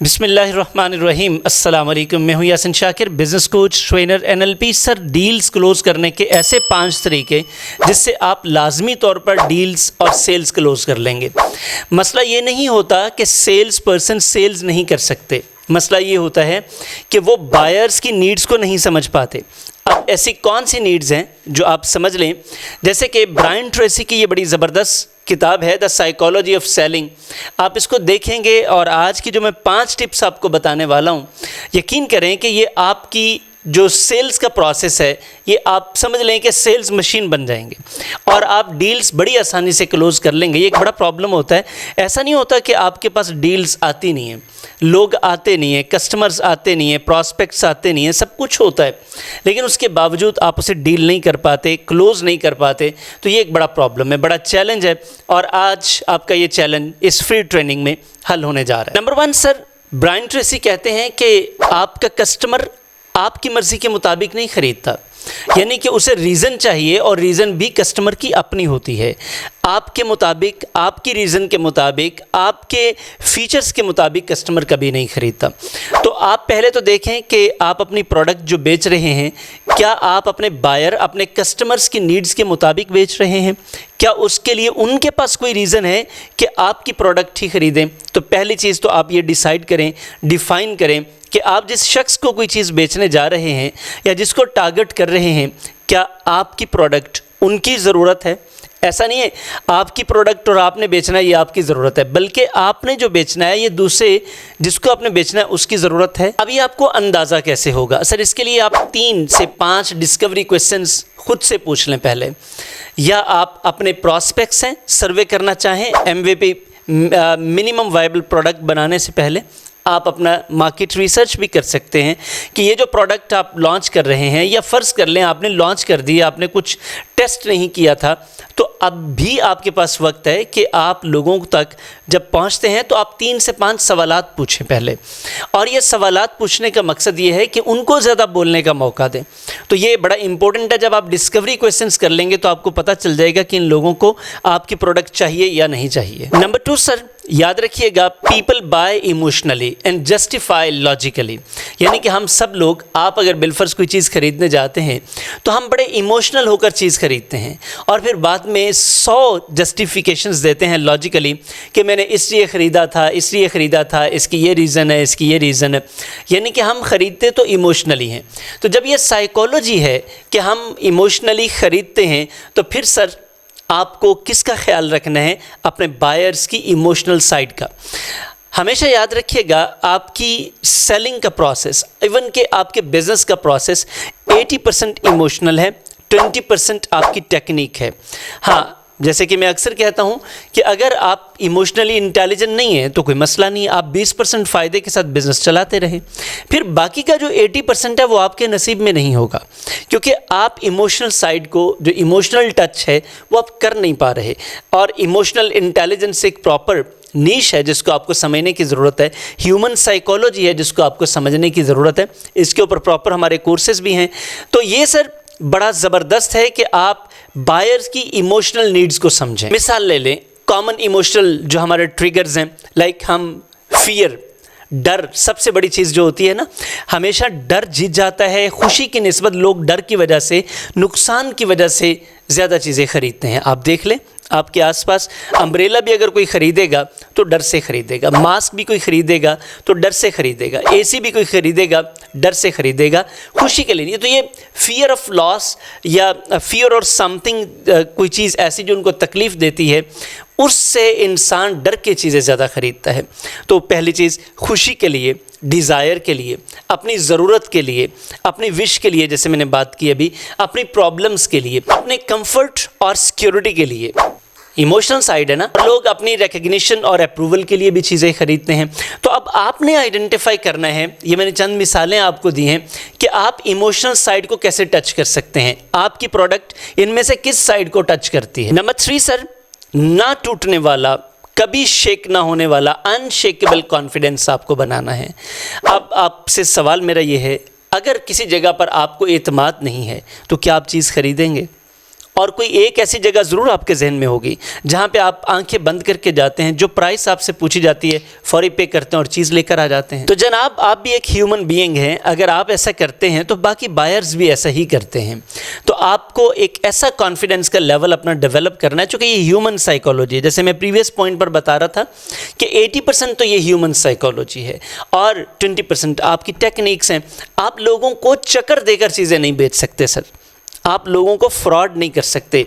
बिस्मिल्लाहिर्रहमानिर्रहीम। अस्सलाम वालेकुम। मैं हूं Yasin Shakir, business coach, trainer, NLP। Sir, deals close करने के ऐसे 5 तरीके जिससे आप लाजमी तौर पर डील्स और सेल्स क्लोज़ कर लेंगे। मसला ये नहीं होता कि सेल्स पर्सन सेल्स नहीं कर सकते, मसला ये होता है कि वो बायर्स की नीड्स को नहीं समझ पाते। अब ऐसी कौन सी नीड्स हैं जो आप समझ लें, जैसे कि ब्रायन ट्रेसी की ये बड़ी ज़बरदस्त किताब है द साइकोलॉजी ऑफ सेलिंग। आप इसको देखेंगे और आज की जो मैं 5 टिप्स आपको बताने वाला हूँ, यकीन करें कि ये आपकी जो सेल्स का प्रोसेस है, ये आप समझ लें कि सेल्स मशीन बन जाएंगे और आप डील्स बड़ी आसानी से क्लोज़ कर लेंगे। ये एक बड़ा प्रॉब्लम होता है। ऐसा नहीं होता कि आपके पास डील्स आती नहीं हैं, लोग आते नहीं हैं, कस्टमर्स आते नहीं हैं, प्रॉस्पेक्ट्स आते नहीं हैं, सब कुछ होता है, लेकिन उसके बावजूद आप उसे डील नहीं कर पाते, क्लोज़ नहीं कर पाते। तो ये एक बड़ा प्रॉब्लम है, बड़ा चैलेंज है और आज आपका ये चैलेंज इस फ्री ट्रेनिंग में हल होने जा रहा है। नंबर 1 सर, ब्रायन ट्रेसी कहते हैं कि आपका कस्टमर आपकी मर्ज़ी के मुताबिक नहीं ख़रीदता, यानी कि उसे रीज़न चाहिए और रीज़न भी कस्टमर की अपनी होती है। आपके मुताबिक, आपकी रीज़न के मुताबिक, आपके फीचर्स के मुताबिक कस्टमर कभी नहीं ख़रीदता। तो आप पहले तो देखें कि आप अपनी प्रोडक्ट जो बेच रहे हैं, क्या आप अपने बायर, अपने कस्टमर्स की नीड्स के मुताबिक बेच रहे हैं? क्या उसके लिए उनके पास कोई रीज़न है कि आपकी प्रोडक्ट ही ख़रीदें? तो पहली चीज़ तो आप ये डिसाइड करें, डिफ़ाइन करें कि आप जिस शख्स को कोई चीज़ बेचने जा रहे हैं या जिसको टारगेट कर रहे हैं, क्या आपकी प्रोडक्ट उनकी ज़रूरत है? ऐसा नहीं है आपकी प्रोडक्ट और आपने बेचना है ये आपकी ज़रूरत है, बल्कि आपने जो बेचना है ये दूसरे जिसको आपने बेचना है उसकी ज़रूरत है। अभी आपको अंदाज़ा कैसे होगा? सर, इसके लिए आप 3 से 5 डिस्कवरी क्वेश्चंस खुद से पूछ लें पहले, या आप अपने प्रॉस्पेक्ट्स हैं सर्वे करना चाहें MVP मिनिमम वायबल प्रोडक्ट बनाने से पहले आप अपना मार्केट रिसर्च भी कर सकते हैं कि ये जो प्रोडक्ट आप लॉन्च कर रहे हैं, या फ़र्ज़ कर लें आपने लॉन्च कर दिया, आपने कुछ टेस्ट नहीं किया था, तो अब भी आपके पास वक्त है कि आप लोगों तक जब पहुंचते हैं तो आप 3 से 5 सवालात पूछें पहले, और ये सवालात पूछने का मकसद ये है कि उनको ज़्यादा बोलने का मौका दें। तो ये बड़ा इंपॉर्टेंट है। जब आप डिस्कवरी क्वेश्चंस कर लेंगे तो आपको पता चल जाएगा कि इन लोगों को आपकी प्रोडक्ट चाहिए या नहीं चाहिए। नंबर 2 सर, याद रखिएगा, people buy emotionally and justify logically, यानी कि हम सब लोग, आप अगर बिलफर्स कोई चीज़ खरीदने जाते हैं तो हम बड़े इमोशनल होकर चीज़ खरीदते हैं और फिर बाद में 100 जस्टिफिकेशंस देते हैं लॉजिकली कि मैंने इसलिए ख़रीदा था, इसलिए ख़रीदा था, इसकी ये रीज़न है, इसकी ये रीज़न है, यानी कि हम ख़रीदते तो इमोशनली हैं। तो जब ये साइकोलॉजी है कि हम इमोशनली ख़रीदते हैं, तो फिर सर आपको किसका ख्याल रखना है? अपने बायर्स की इमोशनल साइड का। हमेशा याद रखिएगा, आपकी सेलिंग का प्रोसेस, इवन कि आपके बिज़नेस का प्रोसेस 80% इमोशनल है, 20% आपकी टेक्निक है। हाँ, जैसे कि मैं अक्सर कहता हूँ कि अगर आप इमोशनली इंटेलिजेंट नहीं हैं तो कोई मसला नहीं है, आप 20% फ़ायदे के साथ बिज़नेस चलाते रहें, फिर बाकी का जो 80% है वो आपके नसीब में नहीं होगा, क्योंकि आप इमोशनल साइड को, जो इमोशनल टच है वो आप कर नहीं पा रहे। और इमोशनल इंटेलिजेंस एक प्रॉपर नीश है जिसको आपको समझने की ज़रूरत है, ह्यूमन साइकोलॉजी है जिसको आपको समझने की ज़रूरत है। इसके ऊपर प्रॉपर हमारे कोर्सेज़ भी हैं। तो ये सर बड़ा ज़बरदस्त है कि आप बायर्स की इमोशनल नीड्स को समझें। मिसाल ले लें, कॉमन इमोशनल जो हमारे ट्रिगर्स हैं, लाइक हम फियर, डर, सबसे बड़ी चीज़ जो होती है ना, हमेशा डर जीत जाता है। खुशी की निस्बत लोग डर की वजह से, नुकसान की वजह से ज़्यादा चीज़ें ख़रीदते हैं। आप देख लें, आपके आसपास अम्ब्रेला भी अगर कोई ख़रीदेगा तो डर से ख़रीदेगा, मास्क भी कोई ख़रीदेगा तो डर से ख़रीदेगा, AC भी कोई ख़रीदेगा डर से ख़रीदेगा, खुशी के लिए नहीं। तो ये फियर ऑफ लॉस या फियर और समथिंग, कोई चीज़ ऐसी जो उनको तकलीफ़ देती है, उससे इंसान डर के चीज़ें ज़्यादा ख़रीदता है। तो पहली चीज़, खुशी के लिए, डिज़ायर के लिए, अपनी ज़रूरत के लिए, अपनी विश के लिए, जैसे मैंने बात की अभी, अपनी प्रॉब्लम्स के लिए, अपने कंफर्ट और सिक्योरिटी के लिए, इमोशनल साइड है ना। लोग अपनी रिकग्निशन और अप्रूवल के लिए भी चीज़ें खरीदते हैं। तो अब आपने आइडेंटिफाई करना है, ये मैंने चंद मिसालें आपको दी हैं कि आप इमोशनल साइड को कैसे टच कर सकते हैं, आपकी प्रोडक्ट इनमें से किस साइड को टच करती है। नंबर 3 सर, ना टूटने वाला, कभी शेक ना होने वाला, अनशेकेबल कॉन्फिडेंस आपको बनाना है। अब आपसे सवाल मेरा ये है, अगर किसी जगह पर आपको एतमाद नहीं है तो क्या आप चीज़ खरीदेंगे? और कोई एक ऐसी जगह ज़रूर आपके जहन में होगी जहाँ पे आप आंखें बंद करके जाते हैं, जो प्राइस आपसे पूछी जाती है फौरी पे करते हैं और चीज़ लेकर आ जाते हैं। तो जनाब, आप भी एक ह्यूमन बीइंग हैं, अगर आप ऐसा करते हैं तो बाकी बायर्स भी ऐसा ही करते हैं। तो आपको एक ऐसा कॉन्फिडेंस का लेवल अपना डेवलप करना है, चूँकि ये ह्यूमन साइकोलॉजी है। जैसे मैं प्रीवियस पॉइंट पर बता रहा था कि 80% तो ये ह्यूमन साइकोलॉजी है और 20% आपकी टेक्निक्स हैं। आप लोगों को चक्कर देकर चीज़ें नहीं बेच सकते सर, आप लोगों को फ्रॉड नहीं कर सकते।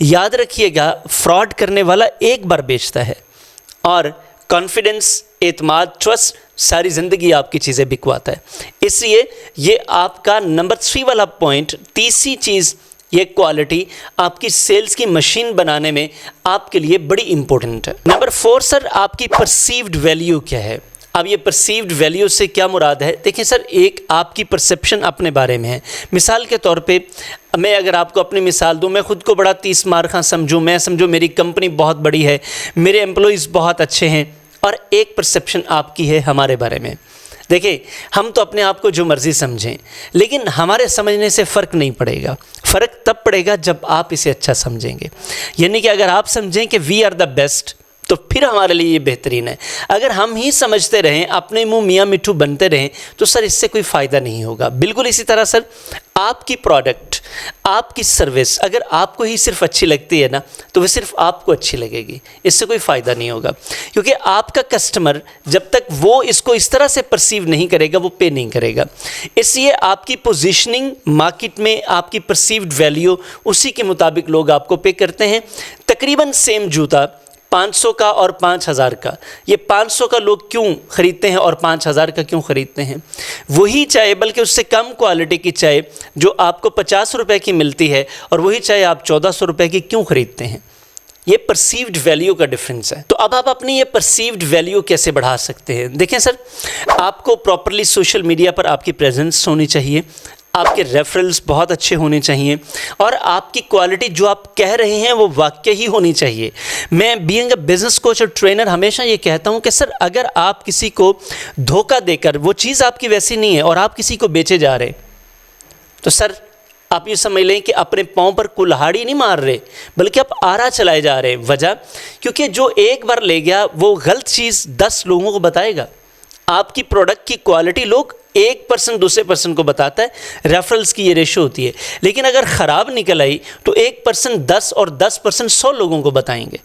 याद रखिएगा, फ्रॉड करने वाला एक बार बेचता है और कॉन्फिडेंस, एतमाद, ट्रस्ट सारी ज़िंदगी आपकी चीज़ें बिकवाता है। इसलिए ये आपका नंबर 3 वाला पॉइंट, तीसरी चीज़, ये क्वालिटी आपकी सेल्स की मशीन बनाने में आपके लिए बड़ी इंपॉर्टेंट है। नंबर 4 सर, आपकी परसीव्ड वैल्यू क्या है। अब ये परसीव्ड वैल्यू से क्या मुराद है? देखिए सर, एक आपकी परसेप्शन अपने बारे में है। मिसाल के तौर पे मैं अगर आपको अपनी मिसाल दूं, मैं ख़ुद को बड़ा 30 मार खां समझूं, मैं समझूं मेरी कंपनी बहुत बड़ी है, मेरे एम्प्लॉइज़ बहुत अच्छे हैं, और एक परसेप्शन आपकी है हमारे बारे में। देखिए, हम तो अपने आप को जो मर्ज़ी समझें, लेकिन हमारे समझने से फ़र्क नहीं पड़ेगा। फ़र्क तब पड़ेगा जब आप इसे अच्छा समझेंगे। यानी कि अगर आप समझें कि वी आर द बेस्ट, तो फिर हमारे लिए ये बेहतरीन है। अगर हम ही समझते रहें, अपने मुंह मियाँ मिट्ठू बनते रहें, तो सर इससे कोई फ़ायदा नहीं होगा। बिल्कुल इसी तरह सर, आपकी प्रोडक्ट, आपकी सर्विस अगर आपको ही सिर्फ अच्छी लगती है ना, तो वह सिर्फ आपको अच्छी लगेगी, इससे कोई फ़ायदा नहीं होगा। क्योंकि आपका कस्टमर जब तक वो इसको इस तरह से परसीव नहीं करेगा, वो पे नहीं करेगा। इसलिए आपकी पोजीशनिंग मार्केट में, आपकी परसीव्ड वैल्यू, उसी के मुताबिक लोग आपको पे करते हैं। तकरीबन सेम जूता 500 का और 5000 का, ये 500 का लोग क्यों ख़रीदते हैं और 5000 का क्यों ख़रीदते हैं? वही चाय, बल्कि उससे कम क्वालिटी की चाय जो आपको 50 रुपये की मिलती है, और वही चाय आप 1400 रुपये की क्यों ख़रीदते हैं? ये परसीव्ड वैल्यू का डिफरेंस है। तो अब आप अपनी ये परसीव्ड वैल्यू कैसे बढ़ा सकते हैं? देखें सर, आपको प्रॉपरली सोशल मीडिया पर आपकी प्रेजेंस होनी चाहिए, आपके रेफरल्स बहुत अच्छे होने चाहिए, और आपकी क्वालिटी जो आप कह रहे हैं वो वाकई ही होनी चाहिए। मैं बीइंग अ बिज़नेस कोच और ट्रेनर हमेशा ये कहता हूँ कि सर, अगर आप किसी को धोखा देकर, वो चीज़ आपकी वैसी नहीं है और आप किसी को बेचे जा रहे, तो सर आप ये समझ लें कि अपने पाँव पर कुल्हाड़ी नहीं मार रहे, बल्कि आप आरा चलाए जा रहे। वजह, क्योंकि जो एक बार ले गया वो गलत चीज़ 10 लोगों को बताएगा। आपकी प्रोडक्ट की क्वालिटी लोग 1% दूसरे पर्सन को बताता है, रेफरल्स की ये रेशो होती है। लेकिन अगर ख़राब निकल आई तो 1% 10 और 10% 100 लोगों को बताएंगे।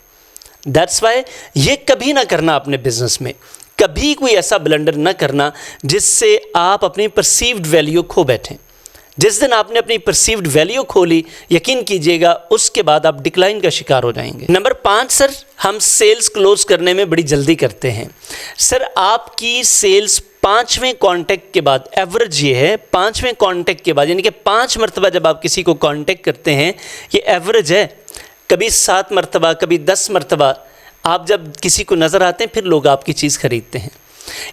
दैट्स वाई ये कभी ना करना अपने बिजनेस में, कभी कोई ऐसा ब्लंडर ना करना जिससे आप अपनी परसीव्ड वैल्यू खो बैठें। जिस दिन आपने अपनी परसीव्ड वैल्यू खोली, यकीन कीजिएगा उसके बाद आप डिक्लाइन का शिकार हो जाएंगे। नंबर 5 सर, हम सेल्स क्लोज करने में बड़ी जल्दी करते हैं। सर, आपकी सेल्स 5वें कांटेक्ट के बाद, एवरेज ये है 5वें कांटेक्ट के बाद, यानी कि 5 मरतबा जब आप किसी को कांटेक्ट करते हैं, ये एवरेज है। कभी 7 मरतबा, कभी 10 मरतबा आप जब किसी को नज़र आते हैं, फिर लोग आपकी चीज़ खरीदते हैं।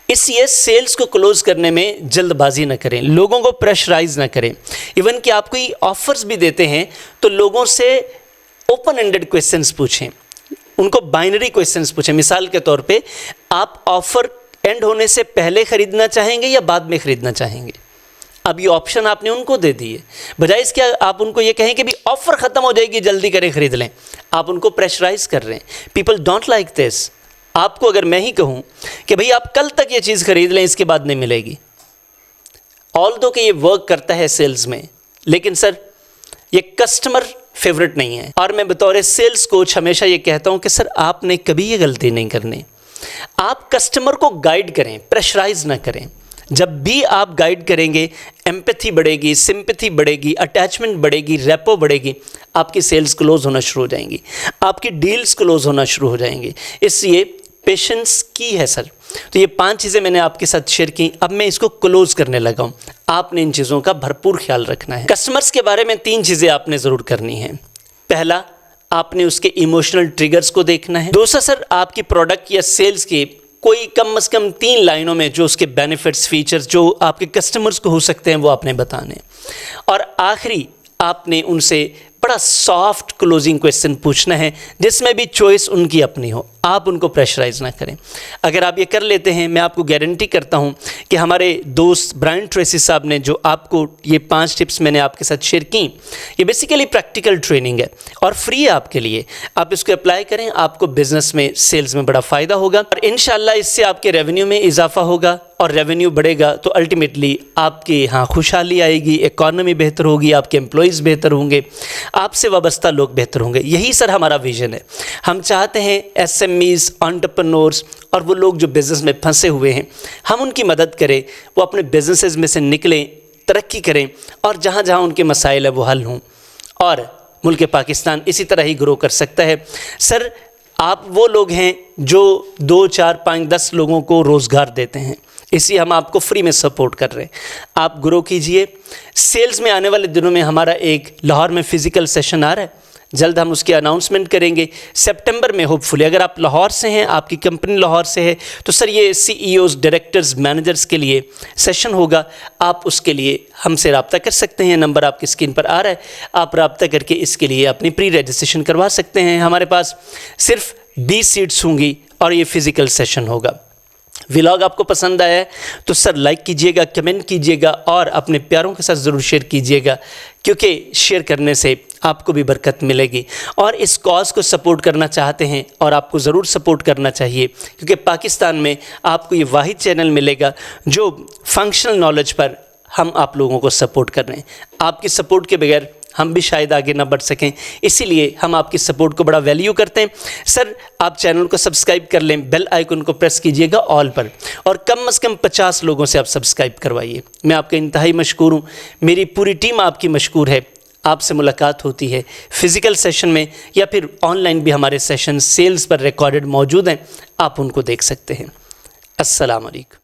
इसलिए सेल्स को क्लोज करने में जल्दबाजी ना करें, लोगों को प्रेशराइज ना करें। इवन कि आप कोई ऑफर्स भी देते हैं तो लोगों से ओपन एंडेड क्वेश्चंस पूछें, उनको बाइनरी क्वेश्चंस पूछें। मिसाल के तौर पे, आप ऑफर एंड होने से पहले ख़रीदना चाहेंगे या बाद में ख़रीदना चाहेंगे? अब ये ऑप्शन आपने उनको दे दिए, बजाय इसके आप उनको ये कहें कि भी ऑफ़र ख़त्म हो जाएगी, जल्दी करें ख़रीद लें। आप उनको प्रेशराइज कर रहे हैं। People don't like this. आपको अगर मैं ही कहूँ कि भाई आप कल तक ये चीज़ ख़रीद लें, इसके बाद नहीं मिलेगी, ऑल्दो कि ये वर्क करता है सेल्स में, लेकिन सर ये कस्टमर फेवरेट नहीं है। और मैं बतौर सेल्स कोच हमेशा ये कहता हूँ कि सर आपने कभी ये गलती नहीं करनी। आप कस्टमर को गाइड करें, प्रेशराइज ना करें। जब भी आप गाइड करेंगे, एम्पैथी बढ़ेगी, सिंपैथी बढ़ेगी, अटैचमेंट बढ़ेगी, रेपो बढ़ेगी, आपकी सेल्स क्लोज होना शुरू हो जाएंगी, आपकी डील्स क्लोज होना शुरू हो जाएंगी। इसलिए पेशेंस की है सर। तो ये 5 चीज़ें मैंने आपके साथ शेयर की। अब मैं इसको क्लोज करने लगा हूँ। आपने इन चीज़ों का भरपूर ख्याल रखना है। कस्टमर्स के बारे में 3 चीज़ें आपने ज़रूर करनी है। पहला, आपने उसके इमोशनल ट्रिगर्स को देखना है। दूसरा सर, आपकी प्रोडक्ट या सेल्स की कोई कम से कम 3 लाइनों में जो उसके बेनिफिट्स, फीचर्स जो आपके कस्टमर्स को हो सकते हैं, वो आपने बताने। और आखिरी, आपने उनसे बड़ा सॉफ्ट क्लोजिंग क्वेश्चन पूछना है जिसमें भी चॉइस उनकी अपनी हो। आप उनको प्रेशराइज़ ना करें। अगर आप ये कर लेते हैं, मैं आपको गारंटी करता हूँ कि हमारे दोस्त ब्रायन ट्रेसी साहब ने जो आपको ये 5 टिप्स मैंने आपके साथ शेयर की, ये बेसिकली प्रैक्टिकल ट्रेनिंग है और फ्री है आपके लिए। आप इसको अप्लाई करें, आपको बिज़नेस में, सेल्स में बड़ा फ़ायदा होगा और इंशाल्लाह इससे आपके रेवेन्यू में इजाफा होगा और रेवेन्यू बढ़ेगा तो अल्टीमेटली आपके यहाँ खुशहाली आएगी, इकॉनमी बेहतर होगी, आपके एम्प्लॉयज़ बेहतर होंगे, आपसे वाबस्ता लोग बेहतर होंगे। यही सर हमारा विज़न है। हम चाहते हैं एसएमईज़, एंटरप्रेन्योर्स और वो लोग जो बिज़नेस में फंसे हुए हैं, हम उनकी मदद करें, वो अपने बिज़नेसेस में से निकलें, तरक्की करें और जहाँ जहाँ उनके मसाइल है वो हल हों और मुल्क पाकिस्तान इसी तरह ही ग्रो कर सकता है। सर आप वो लोग हैं जो 2, 4, 5, 10 लोगों को रोज़गार देते हैं, इसलिए हम आपको फ्री में सपोर्ट कर रहे हैं। आप ग्रो कीजिए। सेल्स में आने वाले दिनों में हमारा एक लाहौर में फ़िज़िकल सेशन आ रहा है, जल्द हम उसकी अनाउंसमेंट करेंगे सितंबर में होपफुली। अगर आप लाहौर से हैं, आपकी कंपनी लाहौर से है, तो सर ये CEOs, डायरेक्टर्स, मैनेजर्स के लिए सेशन होगा। आप उसके लिए हमसे रब्ता कर सकते हैं, नंबर आपकी स्क्रीन पर आ रहा है, आप रब्ता करके इसके लिए अपनी प्री रजिस्ट्रेशन करवा सकते हैं। हमारे पास सिर्फ 20 सीट्स होंगी और ये फ़िज़िकल सेशन होगा। व्लॉग आपको पसंद आया है तो सर लाइक कीजिएगा, कमेंट कीजिएगा और अपने प्यारों के साथ ज़रूर शेयर कीजिएगा, क्योंकि शेयर करने से आपको भी बरकत मिलेगी। और इस कॉज को सपोर्ट करना चाहते हैं और आपको ज़रूर सपोर्ट करना चाहिए, क्योंकि पाकिस्तान में आपको ये वाहिद चैनल मिलेगा जो फंक्शनल नॉलेज पर हम आप लोगों को सपोर्ट कर रहे हैं। आपकी सपोर्ट के बगैर हम भी शायद आगे ना बढ़ सकें, इसीलिए हम आपकी सपोर्ट को बड़ा वैल्यू करते हैं। सर आप चैनल को सब्सक्राइब कर लें, बेल आइकन को प्रेस कीजिएगा ऑल पर, और कम से कम 50 लोगों से आप सब्सक्राइब करवाइए। मैं आपका इंतहाई मशकूर हूँ, मेरी पूरी टीम आपकी मशकूर है। आपसे मुलाकात होती है फ़िज़िकल सेशन में या फिर ऑनलाइन भी हमारे सेशन सेल्स पर रिकॉर्डेड मौजूद हैं, आप उनको देख सकते हैं। अस्सलाम वालेकुम।